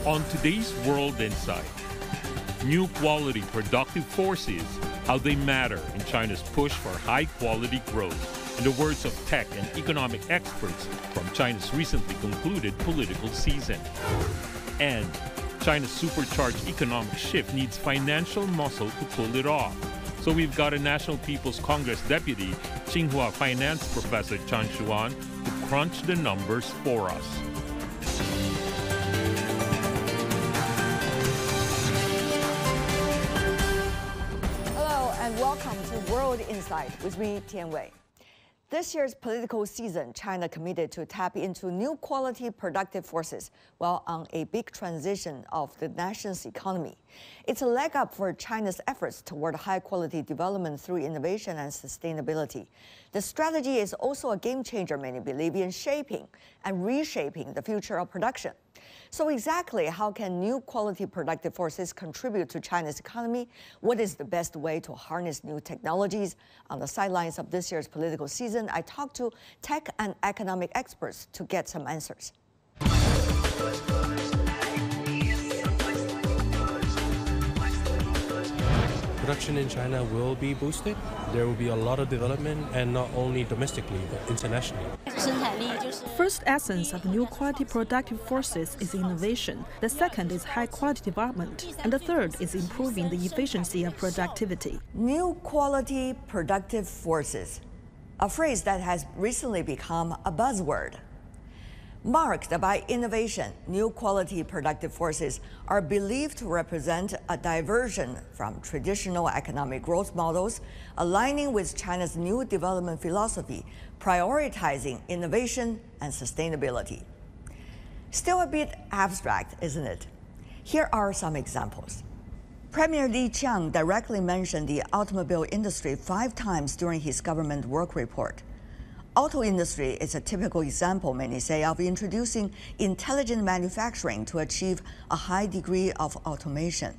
On today's World Insight, new quality productive forces, how they matter in China's push for high-quality growth, in the words of tech and economic experts from China's recently concluded political season. And China's supercharged economic shift needs financial muscle to pull it off. So we've got a National People's Congress deputy, Tsinghua Finance Professor Tian Xuan, to crunch the numbers for us. And welcome to World Insight with me, Tian Wei. This year's political season, China committed to tap into new quality productive forces while on a big transition of the nation's economy. It's a leg up for China's efforts toward high-quality development through innovation and sustainability. The strategy is also a game changer, many believe, in shaping and reshaping the future of production. So exactly how can new quality productive forces contribute to China's economy? What is the best way to harness new technologies? On the sidelines of this year's political season, I talked to tech and economic experts to get some answers. Production in China will be boosted. There will be a lot of development, and not only domestically, but internationally. First essence of new quality productive forces is innovation. The second is high quality development. And the third is improving the efficiency of productivity. New quality productive forces, a phrase that has recently become a buzzword. Marked by innovation, new quality productive forces are believed to represent a diversion from traditional economic growth models, aligning with China's new development philosophy, prioritizing innovation and sustainability. Still a bit abstract, isn't it? Here are some examples. Premier Li Qiang directly mentioned the automobile industry 5 times during his government work report. Auto industry is a typical example, many say, of introducing intelligent manufacturing to achieve a high degree of automation.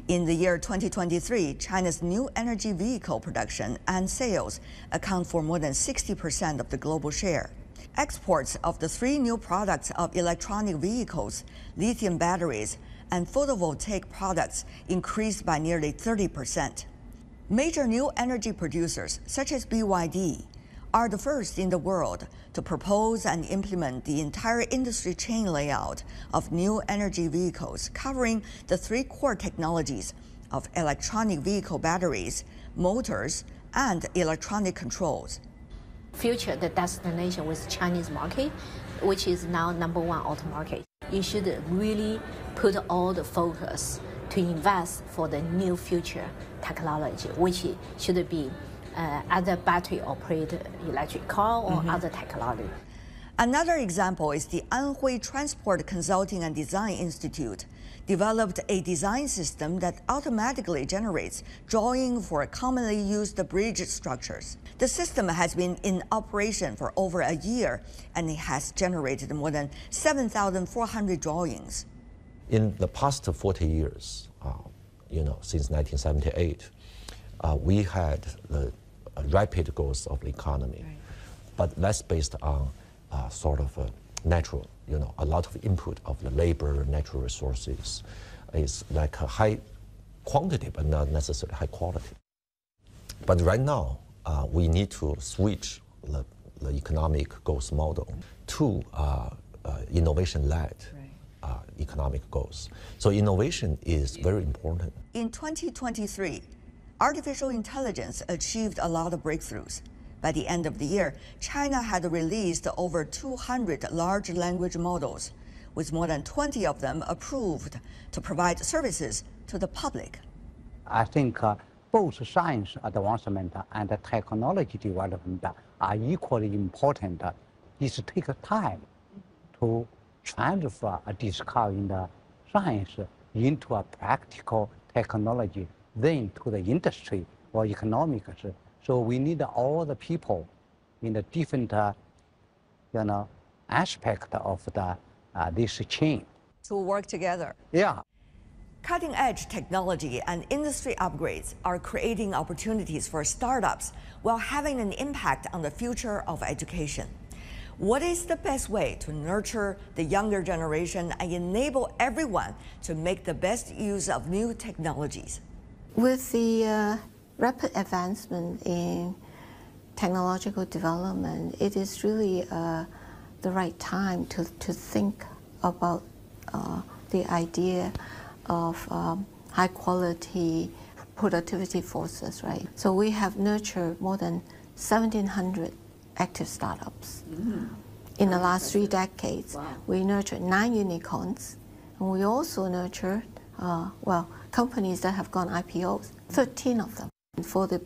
In the year 2023, China's new energy vehicle production and sales account for more than 60% of the global share. Exports of the 3 new products of electronic vehicles, lithium batteries, and photovoltaic products increased by nearly 30%. Major new energy producers, such as BYD, are the first in the world to propose and implement the entire industry chain layout of new energy vehicles, covering the 3 core technologies of electronic vehicle batteries, motors, and electronic controls. Future the destination with Chinese market, which is now #1 auto market. You should really put all the focus to invest for the new future technology, which should be either battery-operated electric car or other technology. Another example is the Anhui Transport Consulting and Design Institute developed a design system that automatically generates drawing for commonly used bridge structures. The system has been in operation for over a year, and it has generated more than 7,400 drawings. In the past 40 years, since 1978, we had the rapid growth of the economy, but that's based on sort of natural, a lot of input of the labor, natural resources. It's like a high quantity, but not necessarily high quality. But right now, we need to switch the economic growth model to innovation-led economic growth. So innovation is very important. In 2023, artificial intelligence achieved a lot of breakthroughs. By the end of the year, China had released over 200 large language models, with more than 20 of them approved to provide services to the public. I think both science advancement and technology development are equally important. It takes time to transfer a discovery in the science into a practical technology, then to the industry or economics. So we need all the people in the different, aspect of this chain to work together. Yeah. Cutting-edge technology and industry upgrades are creating opportunities for startups while having an impact on the future of education. What is the best way to nurture the younger generation and enable everyone to make the best use of new technologies? With the rapid advancement in technological development, it is really the right time to think about the idea of high quality productivity forces, right? So we have nurtured more than 1,700 active startups. In the last 3 decades. Wow. We nurtured 9 unicorns, and we also nurtured, companies that have gone IPOs, 13 of them. For the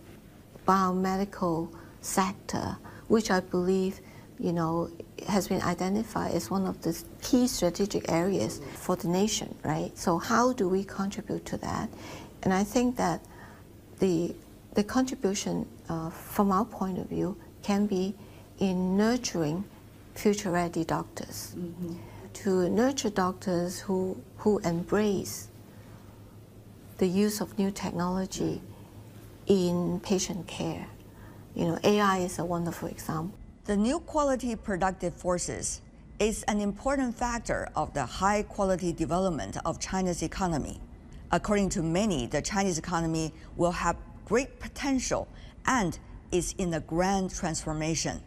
biomedical sector, which I believe, has been identified as one of the key strategic areas for the nation, right? So how do we contribute to that? And I think that the contribution from our point of view can be in nurturing future-ready doctors, to nurture doctors who embrace the use of new technology in patient care. AI is a wonderful example. The new quality productive forces is an important factor of the high-quality development of China's economy. According to many, the Chinese economy will have great potential and is in a grand transformation.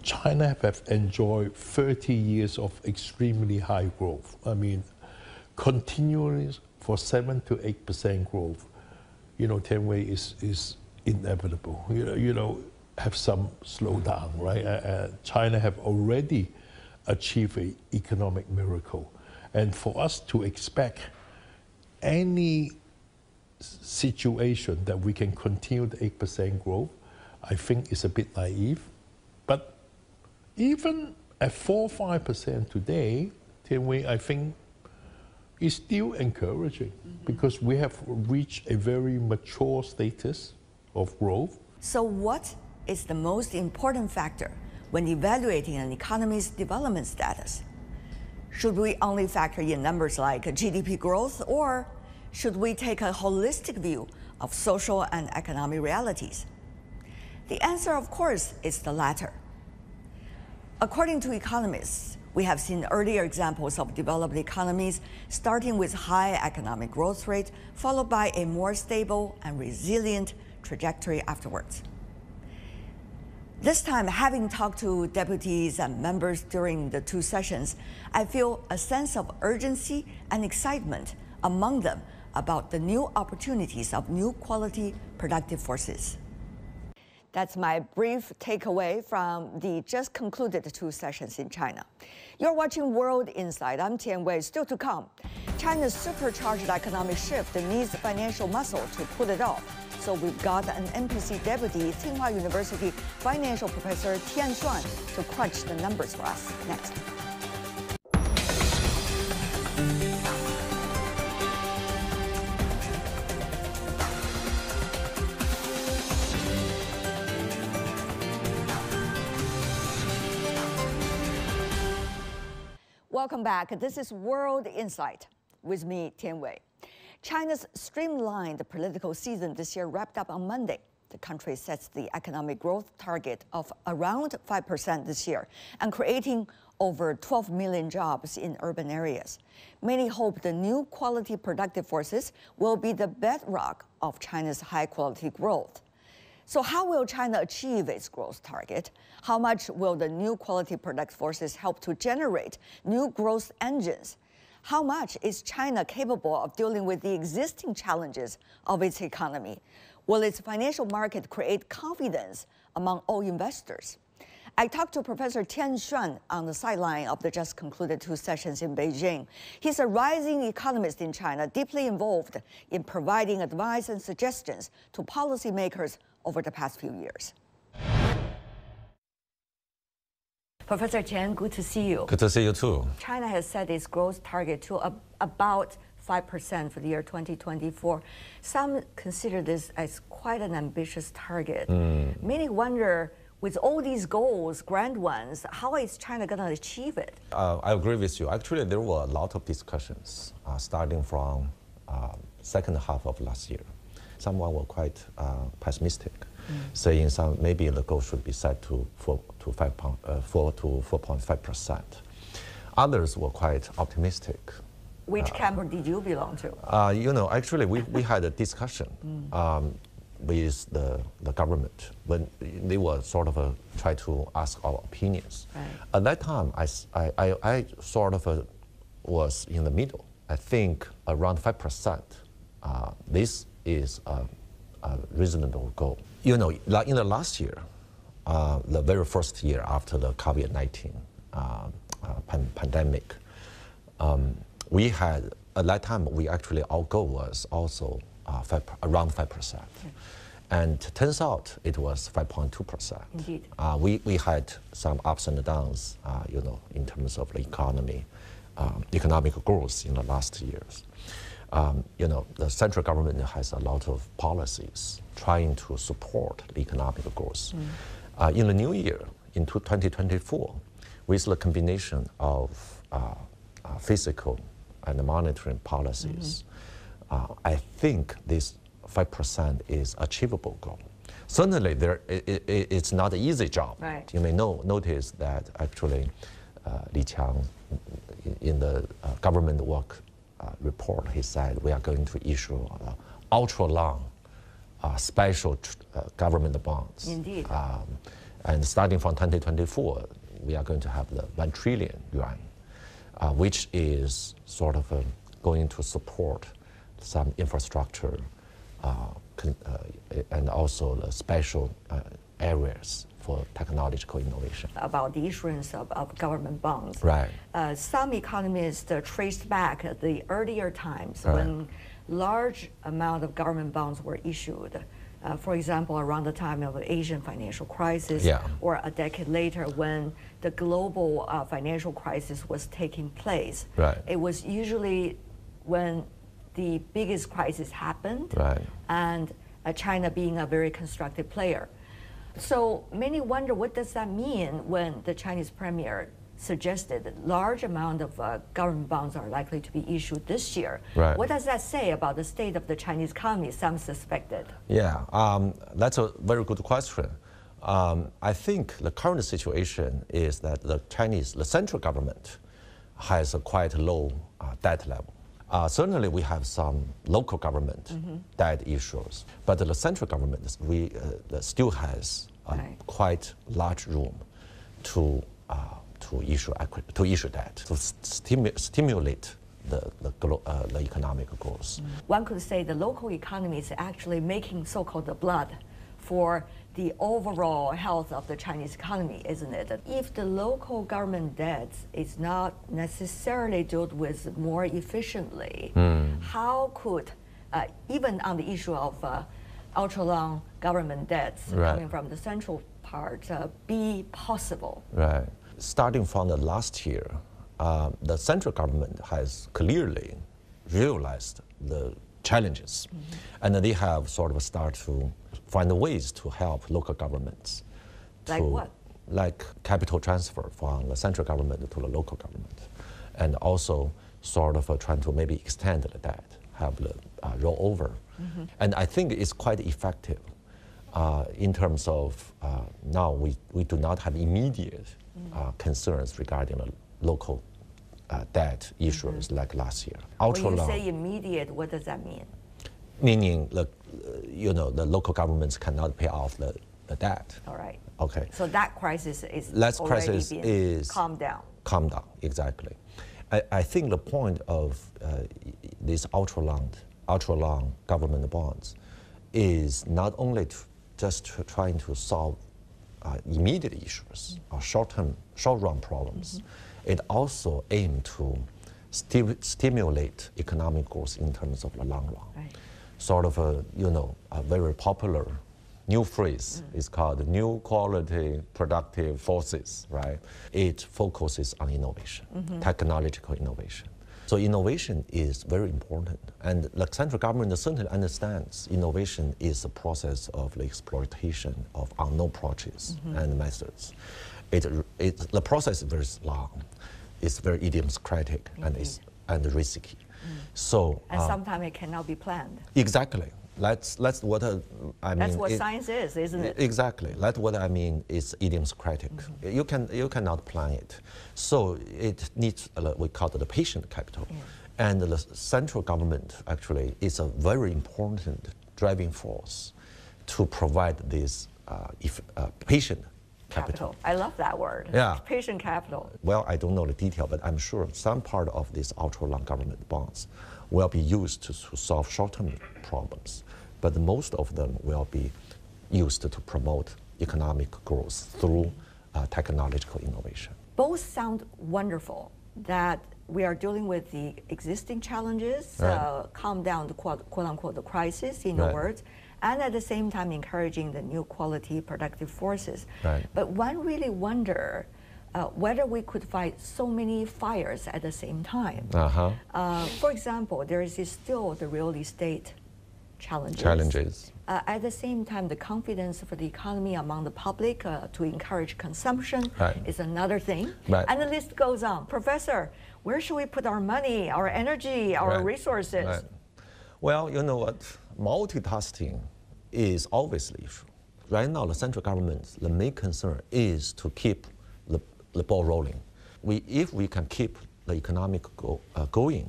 China have enjoyed 30 years of extremely high growth. I mean, continually for 7 to 8% growth, Tianwei is inevitable. Have some slowdown, right? China have already achieved an economic miracle. And for us to expect any situation that we can continue the 8% growth, I think is a bit naive. But even at 4-5% today, Tianwei, I think, is still encouraging because we have reached a very mature status of growth. So what is the most important factor when evaluating an economy's development status? Should we only factor in numbers like GDP growth, or should we take a holistic view of social and economic realities? The answer, of course, is the latter. According to economists, we have seen earlier examples of developed economies starting with high economic growth rate, followed by a more stable and resilient trajectory afterwards. This time, having talked to deputies and members during the 2 sessions, I feel a sense of urgency and excitement among them about the new opportunities of new quality productive forces. That's my brief takeaway from the just concluded 2 sessions in China. You're watching World Insight. I'm Tian Wei. Still to come, China's supercharged economic shift needs financial muscle to pull it off. So we've got an NPC deputy, Tsinghua University financial professor Tian Xuan to crunch the numbers for us next. Welcome back. This is World Insight with me, Tian Wei. China's streamlined political season this year wrapped up on Monday. The country sets the economic growth target of around 5% this year and creating over 12 million jobs in urban areas. Many hope the new quality productive forces will be the bedrock of China's high-quality growth. So how will China achieve its growth target? How much will the new quality productive forces help to generate new growth engines? How much is China capable of dealing with the existing challenges of its economy? Will its financial market create confidence among all investors? I talked to Professor Tian Xuan on the sideline of the just concluded 2 sessions in Beijing. He's a rising economist in China, deeply involved in providing advice and suggestions to policymakers over the past few years. Professor Tian, good to see you. Good to see you too. China has set its growth target to about 5% for the year 2024. Some consider this as quite an ambitious target. Many wonder, with all these goals, grand ones, how is China going to achieve it? I agree with you. Actually, there were a lot of discussions starting from second half of last year. Some were quite pessimistic. saying maybe the goal should be set to 4 to 4.5%. Others were quite optimistic. Which camp did you belong to? Actually, we had a discussion with the government when they were sort of try to ask our opinions. Right. At that time, I sort of was in the middle. I think around 5%. This is a reasonable goal. Like in the last year, the very first year after the COVID-19 pandemic, we had, at that time, our goal was also around 5%. Yeah. And turns out it was 5.2%. Indeed. We had some ups and downs, in terms of the economy, economic growth in the last years. The central government has a lot of policies trying to support the economic growth. In the new year, in 2024, with the combination of fiscal and monetary policies, I think this 5% is achievable goal. Certainly, it's not an easy job. Right. You may notice that actually Li Qiang, in the government work report, he said we are going to issue ultra-long special government bonds. Indeed. And starting from 2024, we are going to have the 1 trillion yuan, which is sort of going to support some infrastructure and also the special areas for technological innovation. About the issuance of government bonds. Right. Some economists traced back the earlier times right. when large amount of government bonds were issued. For example, around the time of the Asian financial crisis, or a decade later when the global financial crisis was taking place. Right. It was usually when the biggest crisis happened, right. and China being a very constructive player. So many wonder, what does that mean when the Chinese premier suggested that large amount of government bonds are likely to be issued this year? Right. What does that say about the state of the Chinese economy, some suspected? Yeah, that's a very good question. I think the current situation is that the central government has a quite low debt level. Certainly, we have some local government debt issues, but the central government still has quite large room to issue debt to stimulate the economic growth. One could say the local economy is actually making so-called the blood for the overall health of the Chinese economy, isn't it? If the local government debt is not necessarily dealt with more efficiently, how could, even on the issue of ultra-long government debts coming from the central part, be possible? Right. Starting from the last year, the central government has clearly realized the challenges, and they have sort of started to find ways to help local governments. Like what? Like capital transfer from the central government to the local government, and also sort of trying to maybe extend the debt, have the rollover. And I think it's quite effective in terms of now we do not have immediate concerns regarding the local debt issues like last year. When you say immediate, what does that mean? Meaning, the local governments cannot pay off the debt. All right. Okay. So that crisis is calmed down. Calmed down, exactly. I think the point of these ultra-long government bonds is not only just trying to solve immediate issues or short-run problems. It also aims to stimulate economic growth in terms of the long run. Right. Sort of a very popular new phrase is called new quality productive forces, right? It focuses on innovation, technological innovation. So innovation is very important, and the central government certainly understands innovation is a process of the exploitation of unknown approaches and methods. The process is very long, it's very idiosyncratic and risky. So and sometimes it cannot be planned. Exactly. That's what I mean. That's what science is, isn't it? Exactly. That's what I mean is idiosyncratic. You cannot plan it. So it needs, we call it the patient capital. And the central government actually is a very important driving force to provide this patient capital. I love that word. Yeah. Patient capital. Well, I don't know the detail, but I'm sure some part of these ultra-long government bonds will be used to solve short-term problems, but most of them will be used to promote economic growth through technological innovation. Both sound wonderful, that we are dealing with the existing challenges, calm down the quote-unquote the crisis, in your words, and at the same time encouraging the new quality productive forces. But one really wonder whether we could fight so many fires at the same time. For example, there is still the real estate challenges. At the same time, the confidence for the economy among the public to encourage consumption is another thing. And the list goes on. Professor, where should we put our money, our energy, our resources? Well, you know what? Multitasking is always the issue. Right now, the central government, the main concern is to keep the ball rolling. If we can keep the economic going,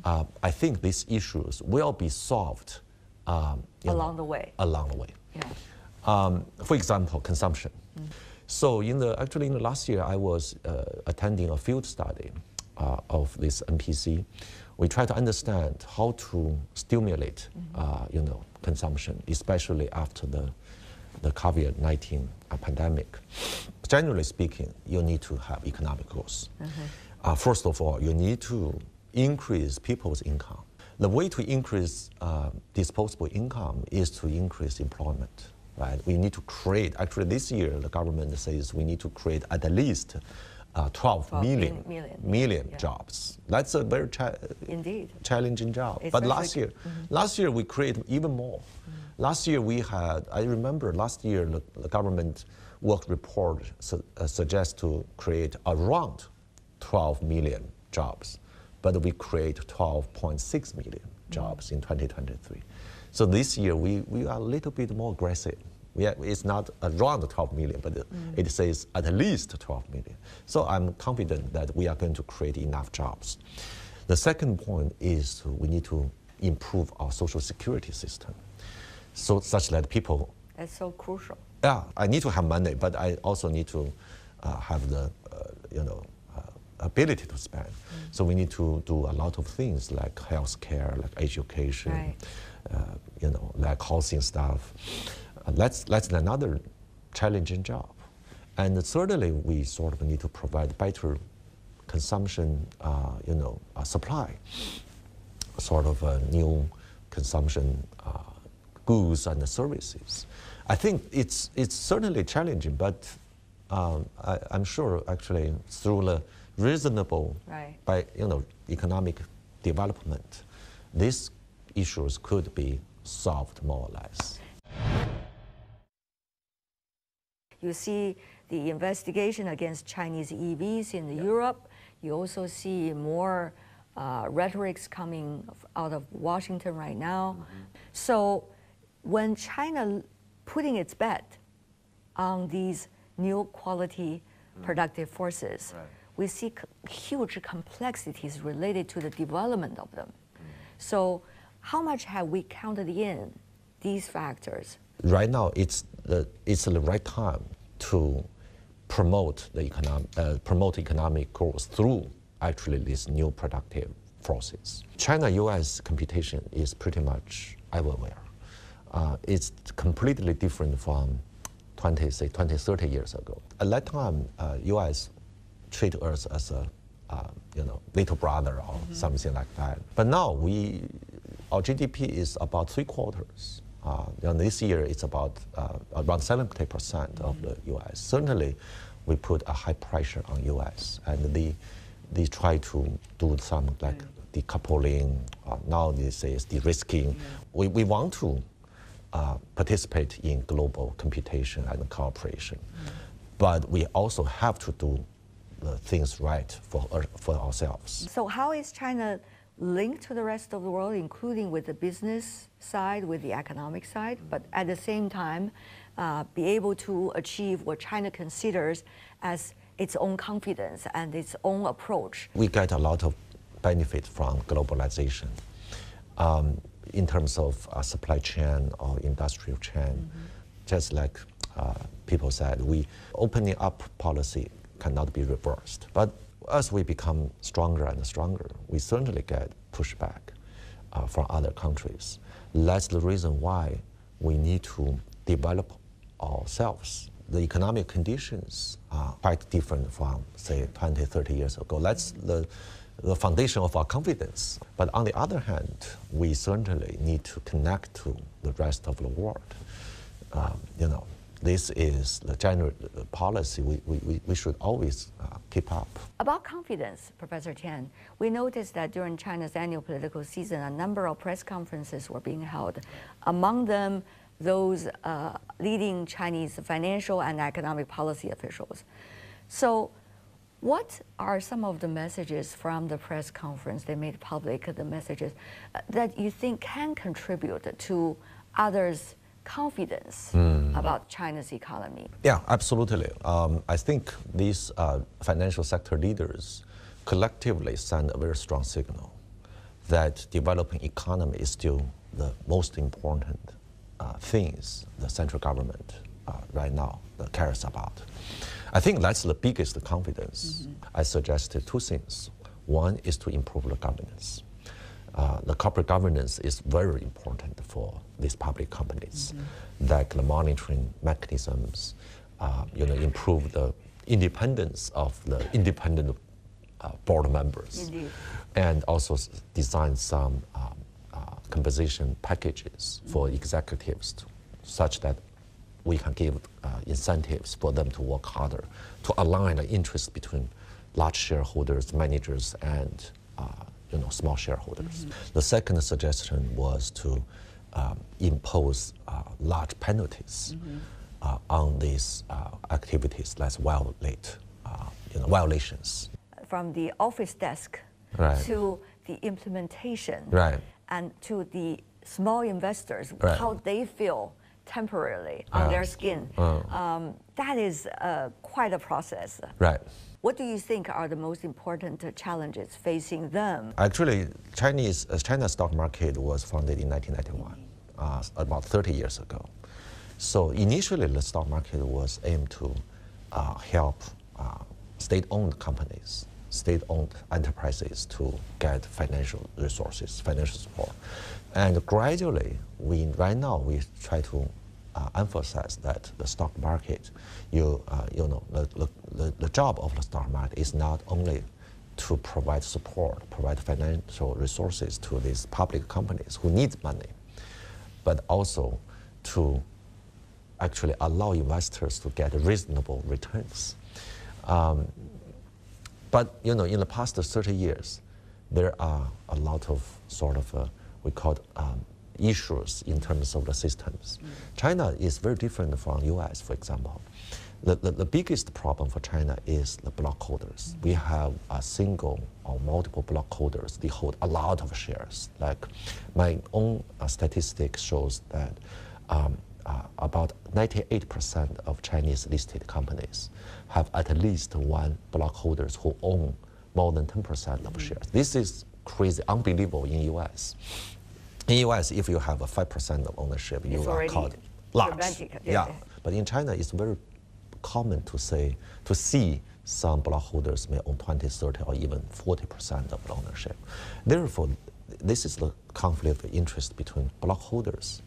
I think these issues will be solved along the way. For example, consumption. So actually in the last year, I was attending a field study of this NPC. We try to understand how to stimulate, consumption, especially after the COVID-19 pandemic. Generally speaking, you need to have economic growth. First of all, you need to increase people's income. The way to increase disposable income is to increase employment, right? We need to create, actually this year, the government says we need to create at least 12 million jobs. That's a very challenging job. But last year we created even more. Last year we had, I remember last year the government work report suggests to create around 12 million jobs, but we create 12.6 million jobs in 2023. So this year we are a little bit more aggressive. It's not around 12 million, but it says at least 12 million. So I'm confident that we are going to create enough jobs. The second point is we need to improve our social security system, so such that people. That's so crucial. Yeah, I need to have money, but I also need to have the ability to spend. So we need to do a lot of things like healthcare, like education, like housing stuff. That's another challenging job. And thirdly, we sort of need to provide better consumption, supply, sort of new consumption goods and services. I think it's certainly challenging, but I'm sure actually through the reasonable economic development, these issues could be solved more or less. You see the investigation against Chinese EVs in Europe. You also see more rhetorics coming out of Washington right now. So when China putting its bet on these new quality productive forces, we see huge complexities related to the development of them. So how much have we counted in these factors? Right now, it's the right time to promote economic growth through actually these new productive forces. China-U.S. competition is pretty much everywhere. It's completely different from 20, 30 years ago. At that time, U.S. treat us as a little brother or something like that. But now our GDP is about 3/4. This year it's about around 70% of the U.S. Certainly, we put a high pressure on U.S. and they try to do some like decoupling. Now they say it's de-risking. We want to participate in global computation and cooperation, but we also have to do the things right for ourselves. So how is China link to the rest of the world, including with the business side, with the economic side, but at the same time, be able to achieve what China considers as its own confidence and its own approach. We get a lot of benefit from globalization in terms of supply chain or industrial chain. Just like people said, opening up policy cannot be reversed. But as we become stronger and stronger, we certainly get pushback from other countries. That's the reason why we need to develop ourselves. The economic conditions are quite different from, say, 20, 30 years ago. That's the foundation of our confidence. But on the other hand, we certainly need to connect to the rest of the world. This is the general policy we should always keep up. About confidence, Professor Tian, we noticed that during China's annual political season, a number of press conferences were being held. Among them, those leading Chinese financial and economic policy officials. So what are some of the messages from the press conference they made public, the messages that you think can contribute to others' confidence about China's economy? Yeah, absolutely. I think these financial sector leaders collectively send a very strong signal that developing economy is still the most important things the central government right now cares about. I think that's the biggest confidence. I suggested two things. One is to improve the governance. The corporate governance is very important for these public companies, like the monitoring mechanisms, improve the independence of the independent board members, and also design some compensation packages for executives such that we can give incentives for them to work harder, to align the interests between large shareholders, managers, and small shareholders. The second suggestion was to impose large penalties on these activities that violate violations. From the office desk to the implementation and to the small investors, how they feel temporarily on their skin. That is quite a process. What do you think are the most important challenges facing them? Actually, China's stock market was founded in 1991, about 30 years ago. So initially, the stock market was aimed to help state-owned companies, state-owned enterprises to get financial resources, financial support. And gradually, right now, we try to emphasize that the stock market, the job of the stock market is not only to provide support, provide financial resources to these public companies who need money, but also to actually allow investors to get reasonable returns. But in the past 30 years, there are a lot of we call issues in terms of the systems. China is very different from US, for example. The biggest problem for China is the block holders. We have a single or multiple block holders. They hold a lot of shares. Like my own statistic shows that about 98% of Chinese listed companies have at least one block holders who own more than 10% of shares. This is crazy, unbelievable in US. In US, if you have a 5% of ownership, you are called large. But in China, it's very common to see some block holders may own 20, 30, or even 40% of the ownership. Therefore, this is the conflict of interest between block holders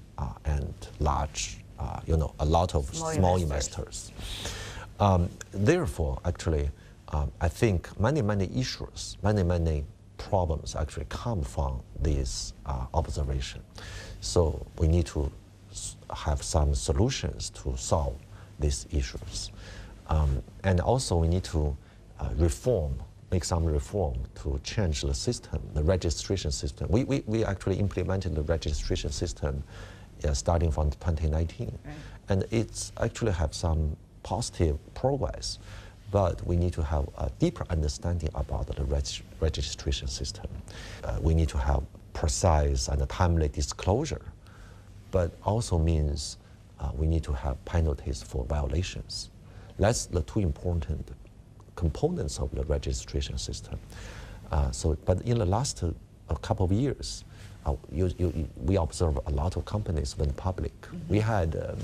and large, a lot of small investors. Therefore, actually, I think many issues, many problems actually come from this observation. So we need to have some solutions to solve these issues. And also we need to make some reform to change the system, the registration system. We actually implemented the registration system starting from 2019. And it's actually have some positive progress. but we need to have a deeper understanding about the registration system. We need to have precise and timely disclosure, but also means we need to have penalties for violations. That's the two important components of the registration system. But in the last couple of years, we observe a lot of companies went public. We had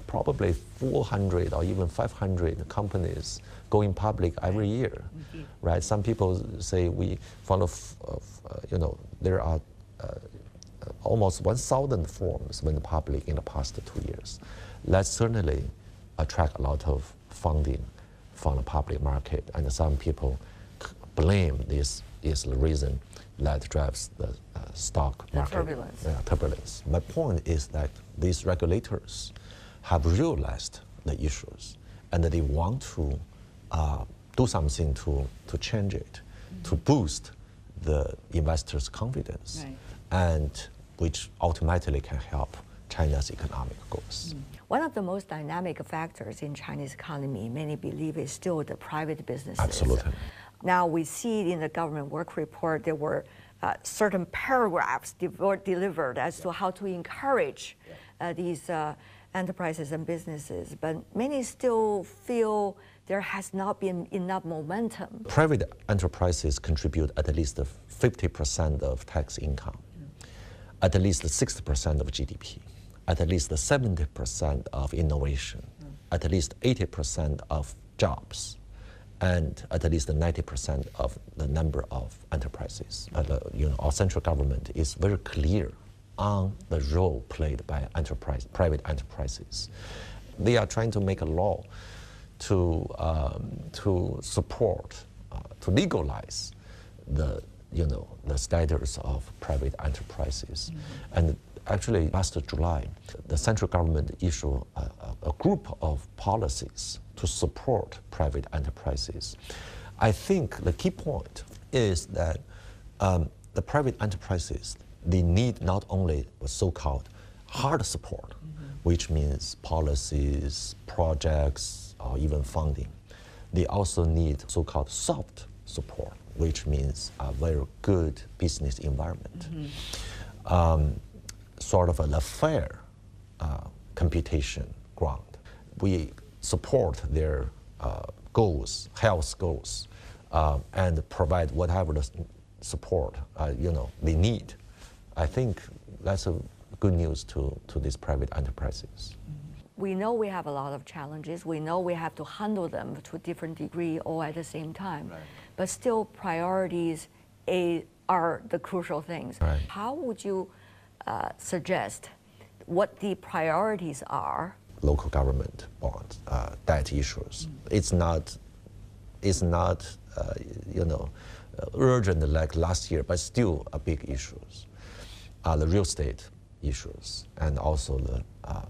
probably 400 or even 500 companies going public every year, right? Some people say there are almost 1,000 firms went public in the past 2 years. That certainly attract a lot of funding from the public market, and some people blame this is the reason that drives the stock market. Turbulence. My point is that these regulators have realized the issues, and that they want to do something to change it, to boost the investors' confidence, and which ultimately can help China's economic goals. One of the most dynamic factors in Chinese economy, many believe, is still the private businesses. Absolutely. Now we see in the government work report there were certain paragraphs delivered as to how to encourage these enterprises and businesses, but many still feel there has not been enough momentum. Private enterprises contribute at least 50% of tax income, at least 60% of GDP, at least 70% of innovation, at least 80% of jobs, and at least 90% of the number of enterprises. Our central government is very clear on the role played by private enterprises. They are trying to make a law to support, to legalize the status of private enterprises. And actually, last July, the central government issued a group of policies to support private enterprises. I think the key point is that the private enterprises, they need not only so-called hard support, which means policies, projects, or even funding. They also need so-called soft support, which means a very good business environment. Sort of a fair computation ground. We support their goals, health goals, and provide whatever the support they need. I think that's a good news to these private enterprises. We know we have a lot of challenges. We know we have to handle them to a different degree all at the same time. But still, priorities are the crucial things. How would you suggest what the priorities are? Local government bonds, debt issues. It's not urgent like last year, but still a big issues. The real estate issues, and also the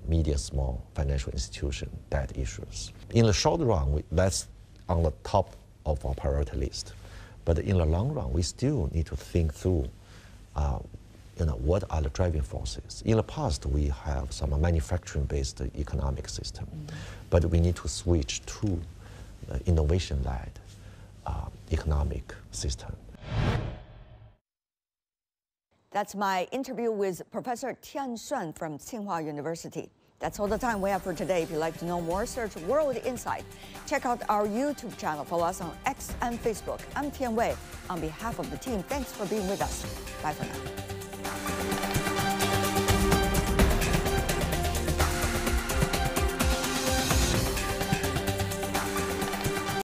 medium small financial institution debt issues. In the short run, that's on the top of our priority list. But in the long run, we still need to think through what are the driving forces. In the past, we have some manufacturing-based economic system, but we need to switch to innovation-led economic system. That's my interview with Professor Tian Xuan from Tsinghua University. That's all the time we have for today. If you'd like to know more, search World Insight. Check out our YouTube channel. Follow us on X and Facebook. I'm Tian Wei. On behalf of the team, thanks for being with us. Bye for now.